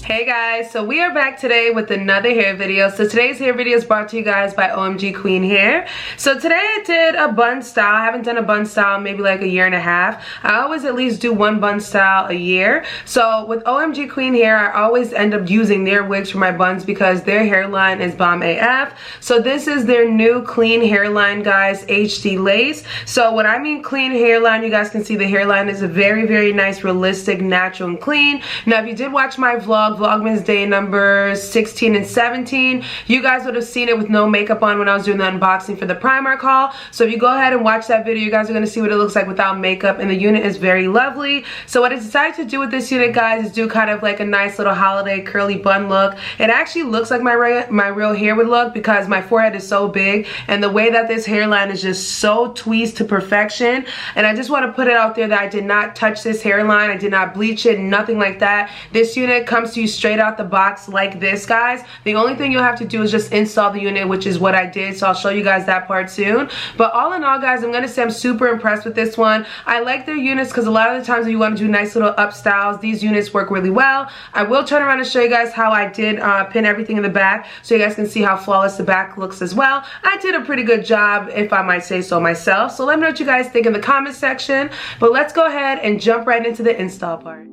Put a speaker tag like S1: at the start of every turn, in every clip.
S1: Hey guys, so we are back today with another hair video. So today's hair video is brought to you guys by OMGqueenhair. So today I did a bun style. I haven't done a bun style in maybe like a year and a half. I always at least do one bun style a year. So with OMGqueenhair, I always end up using their wigs for my buns because their hairline is bomb AF. So this is their new clean hairline, guys, HD lace. So when I mean clean hairline, you guys can see the hairline is a very, very nice, realistic, natural, and clean. Now if you did watch my Vlogmas day numbers 16 and 17, you guys would have seen it with no makeup on when I was doing the unboxing for the Primark haul. So if you go ahead and watch that video, you guys are going to see what it looks like without makeup, and the unit is very lovely. So what I decided to do with this unit, guys, is do kind of like a nice little holiday curly bun look. It actually looks like my real hair would look because my forehead is so big, and the way that this hairline is just so tweezed to perfection. And I just want to put it out there that I did not touch this hairline. I did not bleach it, nothing like that. This unit comes to you straight out the box like this, guys. The only thing you'll have to do is just install the unit, which is what I did, so I'll show you guys that part soon. But all in all, guys, I'm gonna say I'm super impressed with this one. I like their units because a lot of the times when you want to do nice little up styles, these units work really well. I will turn around and show you guys how I did pin everything in the back so you guys can see how flawless the back looks as well. I did a pretty good job, if I might say so myself. So let me know what you guys think in the comment section. But let's go ahead and jump right into the install part.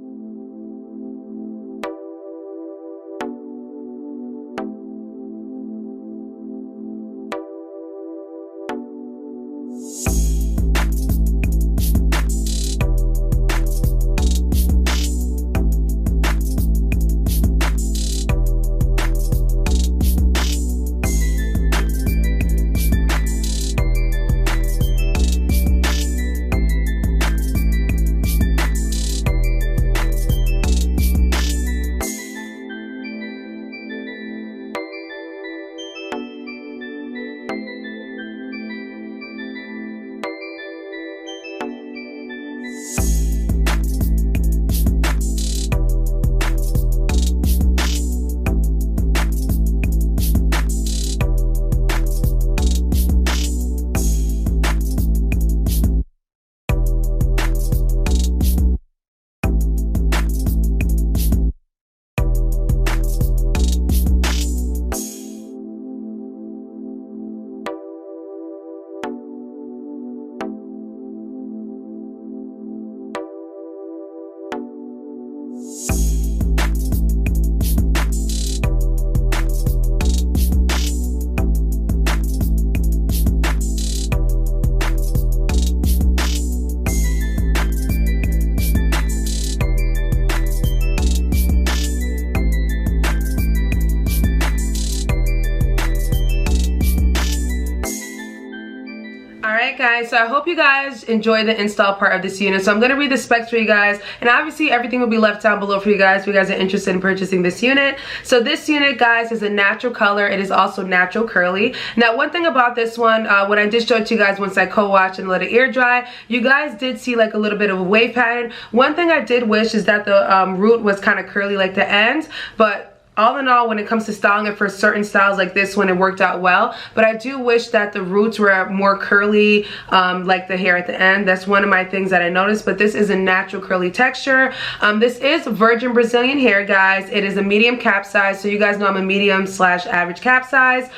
S1: Alright guys, so I hope you guys enjoy the install part of this unit. So I'm going to read the specs for you guys, and obviously everything will be left down below for you guys if you guys are interested in purchasing this unit. So this unit, guys, is a natural color. It is also natural curly. Now one thing about this one, when I did show it to you guys once I co-washed and let it air dry, you guys did see like a little bit of a wave pattern. One thing I did wish is that the root was kind of curly like the ends, but all in all, when it comes to styling it for certain styles like this one, it worked out well. But I do wish that the roots were more curly, like the hair at the end. That's one of my things that I noticed. But this is a natural curly texture. This is virgin Brazilian hair, guys. It is a medium cap size, so you guys know I'm a medium / average cap size.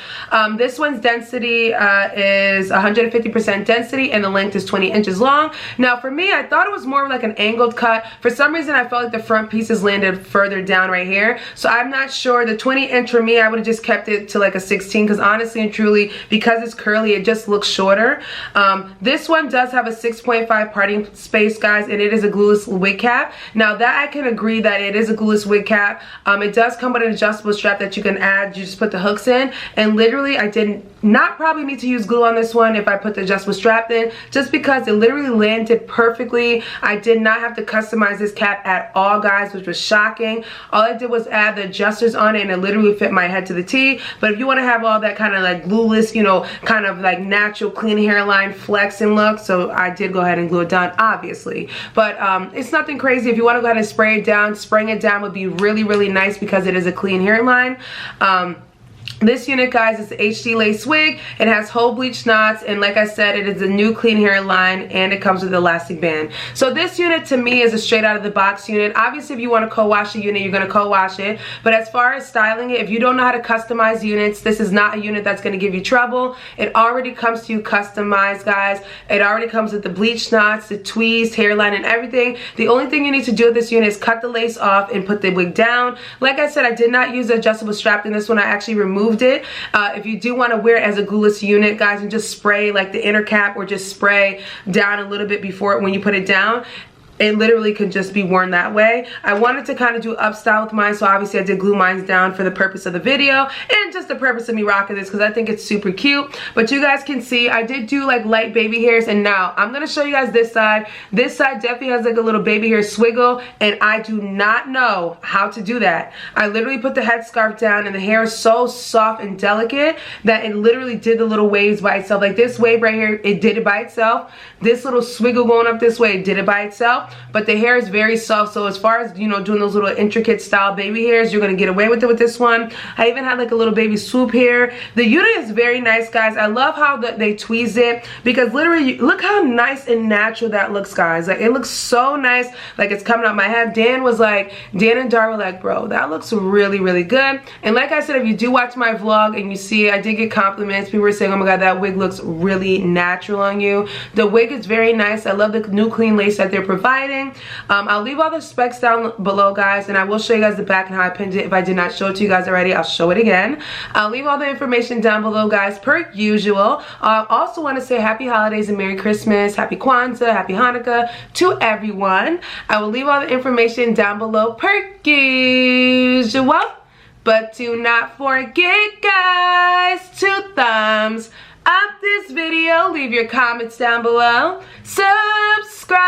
S1: This one's density is 150% density, and the length is 20 inches long. Now for me, I thought it was more like an angled cut. For some reason, I felt like the front pieces landed further down right here. So I'm not sure. The 20 inch for me, I would have just kept it to like a 16 because honestly and truly, because it's curly, it just looks shorter. This one does have a 6.5 parting space, guys, and it is a glueless wig cap. Now that I can agree that it is a glueless wig cap. It does come with an adjustable strap that you can add. You just put the hooks in, and literally I did not probably need to use glue on this one if I put the adjustable strap in, just because it literally landed perfectly. I did not have to customize this cap at all, guys, which was shocking. All I did was add the adjustable adjusters on it and it literally fit my head to the T. But if you want to have all that kind of like glueless, you know, kind of like natural clean hairline flexing look, so I did go ahead and glue it down, obviously. But it's nothing crazy. If you want to go ahead and spray it down, spraying it down would be really, really nice because it is a clean hairline. This unit, guys, is the HD lace wig. It has whole bleach knots, and like I said, it is a new clean hairline, and it comes with an elastic band. So this unit to me is a straight out of the box unit. Obviously, if you want to co-wash a unit, you're going to co-wash it. But as far as styling it, if you don't know how to customize units, this is not a unit that's going to give you trouble. It already comes to you customized, guys. It already comes with the bleach knots, the tweezed hairline, and everything. The only thing you need to do with this unit is cut the lace off and put the wig down. Like I said, I did not use the adjustable strap in this one. I actually removed it. If you do want to wear it as a glueless unit, guys, and just spray like the inner cap or just spray down a little bit before when you put it down, it literally could just be worn that way. I wanted to kind of do up style with mine, so obviously I did glue mine down for the purpose of the video and just the purpose of me rocking this because I think it's super cute. But you guys can see I did do like light baby hairs, and now I'm going to show you guys this side. This side definitely has like a little baby hair swiggle, and I do not know how to do that. I literally put the headscarf down, and the hair is so soft and delicate that it literally did the little waves by itself. Like this wave right here, it did it by itself. This little swiggle going up this way, it did it by itself. But the hair is very soft, so as far as, you know, doing those little intricate style baby hairs, you're gonna get away with it with this one. I even had like a little baby swoop here. The unit is very nice, guys. I love how they tweezed it, because literally look how nice and natural that looks, guys. Like it looks so nice, like it's coming out my head. Dan and Dar were like, bro, that looks really, really good. And like I said, if you do watch my vlog and you see, I did get compliments. People were saying, oh my god, that wig looks really natural on you. The wig is very nice. I love the new clean lace that they're providing. I'll leave all the specs down below, guys, and I will show you guys the back and how I pinned it. If I did not show it to you guys already, I'll show it again. I'll leave all the information down below, guys, per usual. I also want to say happy holidays and Merry Christmas, happy Kwanzaa, happy Hanukkah to everyone. I will leave all the information down below per usual. But do not forget, guys, to thumbs up this video, leave your comments down below, subscribe,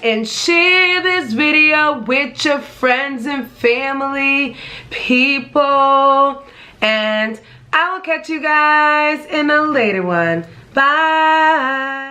S1: and share this video with your friends and family, people, and I will catch you guys in a later one. Bye.